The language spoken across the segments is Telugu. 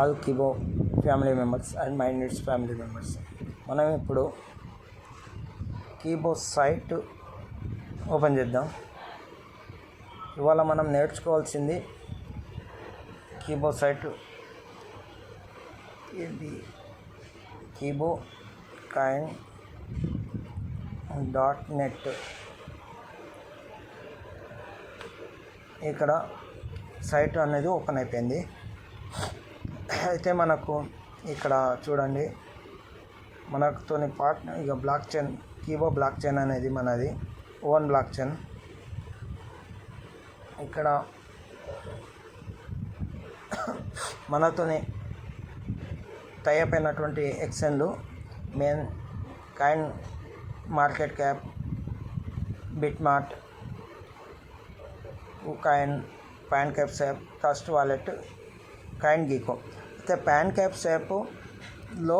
ఆల్ కీబో family members and my needs family members. మనం ఇప్పుడు కీబో సైట్ ఓపెన్ చేద్దాం. ఇవాళ మనం నేర్చుకోవాల్సింది కీబో సైట్. ఇది KeyboKine.net. ఇక్కడ సైట్ అనేది ఓపెన్ అయిపోయింది. అయితే మనకు ఇక్కడ చూడండి, మనతోని పార్ట్నర్ ఇక బ్లాక్ చైన్, కీబో బ్లాక్ చైన్ అనేది మనది ఓన్ బ్లాక్ చైన్. ఇక్కడ మనతోని టైప్ అయినటువంటి ఎక్స్చేంజ్లు main CoinMarketCap, BitMart, coin, PancakeSwap, Trust Wallet, CoinGecko. అయితే పాన్ క్యాప్ స్వాప్లో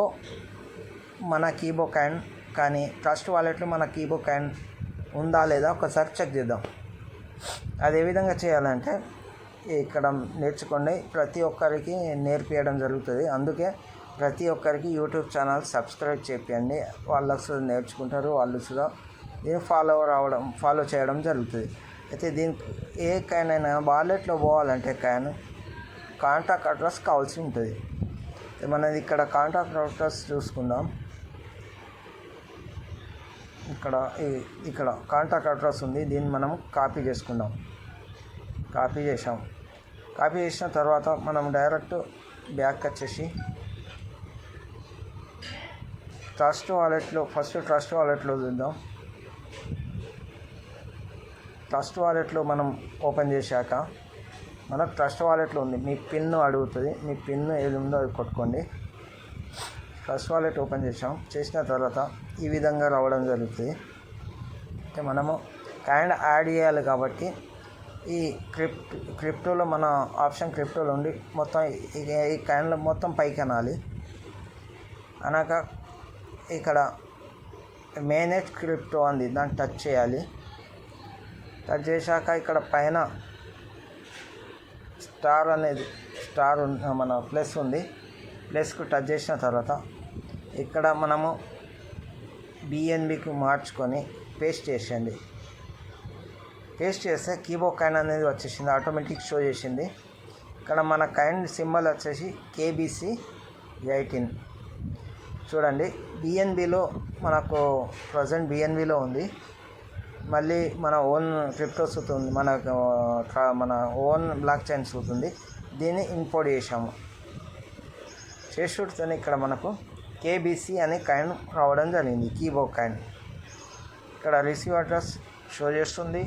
మన కీబో కైన్ కానీ ట్రస్ట్ వాలెట్లో మన కీబో కైన్ ఉందా లేదా ఒకసారి చెక్ చేద్దాం. అది ఏ విధంగా చేయాలంటే ఇక్కడ నేర్చుకోండి. ప్రతి ఒక్కరికి నేర్పించడం జరుగుతుంది. అందుకే ప్రతి ఒక్కరికి యూట్యూబ్ ఛానల్ సబ్స్క్రైబ్ చేయండి. వాళ్ళు అసలు నేర్చుకుంటారు, వాళ్ళు సుధా దీన్ని ఫాలో చేయడం జరుగుతుంది. అయితే దీనికి ఏ కైన్ అయినా వాలెట్లో పోవాలంటే కాంటాక్ట్ అడ్రస్ కావాల్సి ఉంటుంది. మనది ఇక్కడ కాంటాక్ట్ అడ్రస్ చూసుకుందాం. ఇక్కడ కాంటాక్ట్ అడ్రస్ ఉంది. దీన్ని మనం కాపీ చేసుకుందాం. కాపీ చేసిన తర్వాత మనం డైరెక్ట్ బ్యాక్ వచ్చేసి ట్రస్ట్ వాలెట్లో చూద్దాం. ట్రస్ట్ వాలెట్లో మనం ఓపెన్ చేశాక మనకు ట్రస్ట్ వాలెట్లో ఉంది, మీ పిన్ అడుగుతుంది. మీ పిన్ ఏది ఉందో అది కొట్టుకోండి. ట్రస్ట్ వాలెట్ ఓపెన్ చేసిన తర్వాత ఈ విధంగా రావడం జరుగుతుంది. అయితే మనము కైన్ యాడ్ చేయాలి కాబట్టి ఈ క్రిప్టోలో మన ఆప్షన్ క్రిప్టోలో ఉండి మొత్తం ఈ కైన్లో మొత్తం పైకి అనాలి. అనక ఇక్కడ మేనేజ్ క్రిప్టో అంది, దాన్ని టచ్ చేయాలి. టచ్ చేశాక ఇక్కడ పైన స్టార్ మన ప్లస్ ఉంది. ప్లస్కు టచ్ చేసిన తర్వాత ఇక్కడ మనము BNBకి మార్చుకొని పేస్ట్ చేసేయండి. పేస్ట్ చేస్తే కీబో కైన్ అనేది వచ్చేసింది, ఆటోమేటిక్ షో చేసింది. ఇక్కడ మన కైన్ సింబల్ వచ్చేసి KBC18. చూడండి, BNBలో మనకు ప్రజెంట్ BNBలో ఉంది. మళ్ళీ మన ఓన్ క్రిప్టో సూట్ ఉంది, మన ఓన్ బ్లాక్ చైన్ సూట్ ఉంది. దీన్ని ఇంపోర్ట్ చేసేటతో ఇక్కడ మనకు KBC అనే కైన్ రావడం జరిగింది, కీబో కైన్. ఇక్కడ రిసీవ్ అడ్రస్ షో చేస్తుంది.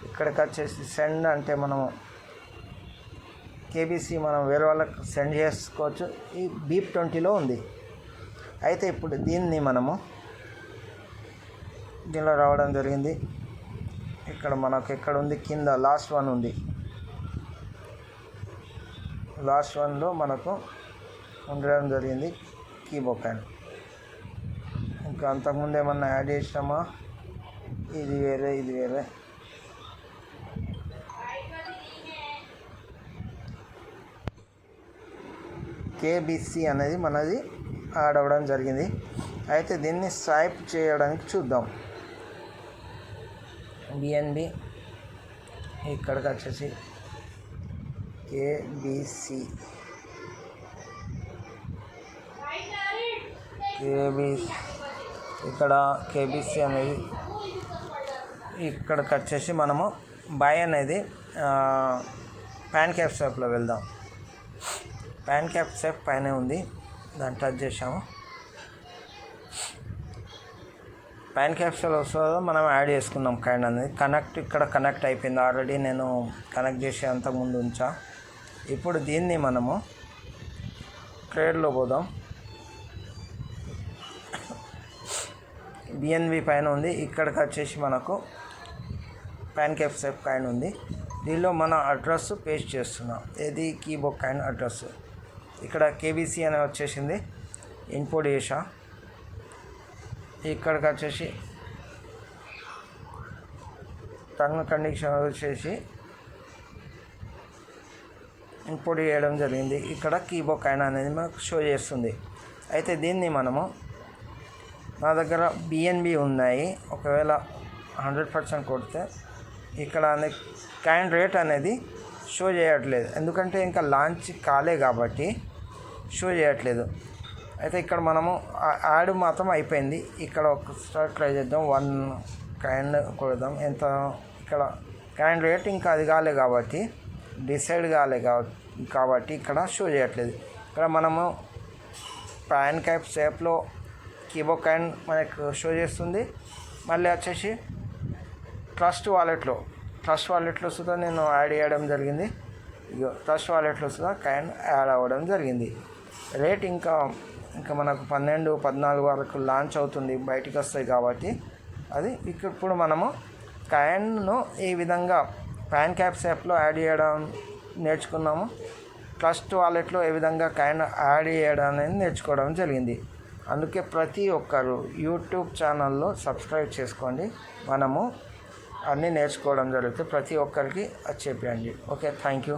ఇక్కడికి వచ్చేసి సెండ్ అంటే మనము KBC మనం వేరే వాళ్ళకి సెండ్ చేసుకోవచ్చు. ఈ BEEP20లో ఉంది. అయితే ఇప్పుడు దీన్ని మనము దీనిలో రావడం జరిగింది. ఇక్కడ మనకు ఎక్కడ ఉంది, కింద లాస్ట్ వన్ ఉంది. లాస్ట్ వన్లో మనకు ఉండడం జరిగింది కీబో కైన్. ఇంకా అంతకుముందు ఏమన్నా యాడ్ చేసినామా? ఇది వేరే. KBC అనేది మనది యాడ్ అవ్వడం జరిగింది. అయితే దీన్ని స్వైప్ చేయడానికి చూద్దాం. BNB ఇక్కడికి వచ్చేసి KBC ఇక్కడ KBC అనేది ఇక్కడికి వచ్చేసి మనము బై అనేది పాన్ క్యాప్ స్వాప్లో వెళ్దాం. పాన్ క్యాప్ స్వాప్ పైన ఉంది, దాన్ని టచ్ చేసాము. పాన్ క్యాప్సూల్ వస్తుందో మనం యాడ్ చేసుకున్నాం కైన్ అనేది. ఇక్కడ కనెక్ట్ అయిపోయింది ఆల్రెడీ. నేను కనెక్ట్ చేసి అంతకుముందు ఉంచా. ఇప్పుడు దీన్ని మనము ట్రేడ్లో పోదాం. BNB పైన ఉంది. ఇక్కడికి వచ్చేసి మనకు పాన్ క్యాప్ స్వాప్ కైన్ ఉంది. దీనిలో మన అడ్రస్ పేస్ట్ చేస్తున్నాం. ఇది కీబో కైన్ అడ్రస్. ఇక్కడ KBC అని వచ్చేసింది, ఇంపోర్ట్ చేసా. ఇక్కడికి వచ్చేసి టర్మ్ కండిషన్ వచ్చేసి ఇంపోర్ట్ చేయడం జరిగింది. ఇక్కడ కీబో కాయిన్ అనేది మనకు షో చేస్తుంది. అయితే దీన్ని మనము నా దగ్గర బిఎన్బి ఉన్నాయి, ఒకవేళ 100% కొడితే ఇక్కడ కాయిన్ రేట్ అనేది షో చేయట్లేదు, ఎందుకంటే ఇంకా లాంచ్ కాలే కాబట్టి షో చేయట్లేదు. అయితే ఇక్కడ మనము యాడ్ మాత్రం అయిపోయింది. ఇక్కడ ఒకసారి ట్రై చేద్దాం, 1 కాయిన్ కొడదాం. ఎంత ఇక్కడ కాయిన్ రేట్ ఇంకా అది కాలే కాబట్టి డిసైడ్ కాలే కాబట్టి ఇక్కడ షో చేయట్లేదు. ఇక్కడ మనము పాన్ క్యాప్ షేప్లో కీబో కాయిన్ మనకు షో చేస్తుంది. మళ్ళీ వచ్చేసి ట్రస్ట్ వాలెట్లో సుధా నేను యాడ్ చేయడం జరిగింది. ట్రస్ట్ వాలెట్లో సుధా కాయిన్ యాడ్ అవ్వడం జరిగింది. రేట్ ఇంకా మనకు 12, 14 వరకు లాంచ్ అవుతుంది, బయటికి వస్తాయి కాబట్టి అది ఇప్పుడు మనము కాయిన్ను ఈ విధంగా పాన్ క్యాప్ షేప్లో యాడ్ చేయడం నేర్చుకున్నాము. ట్రస్ట్ వాలెట్లో ఏ విధంగా కాయిన్ యాడ్ చేయడం అనేది నేర్చుకోవడం జరిగింది. అందుకే ప్రతి ఒక్కరు యూట్యూబ్ ఛానల్లో సబ్స్క్రైబ్ చేసుకోండి. మనము అన్నీ నేర్చుకోవడం జరుగుతుంది. ప్రతి ఒక్కరికి అది చెప్పండి. Okay, thank you.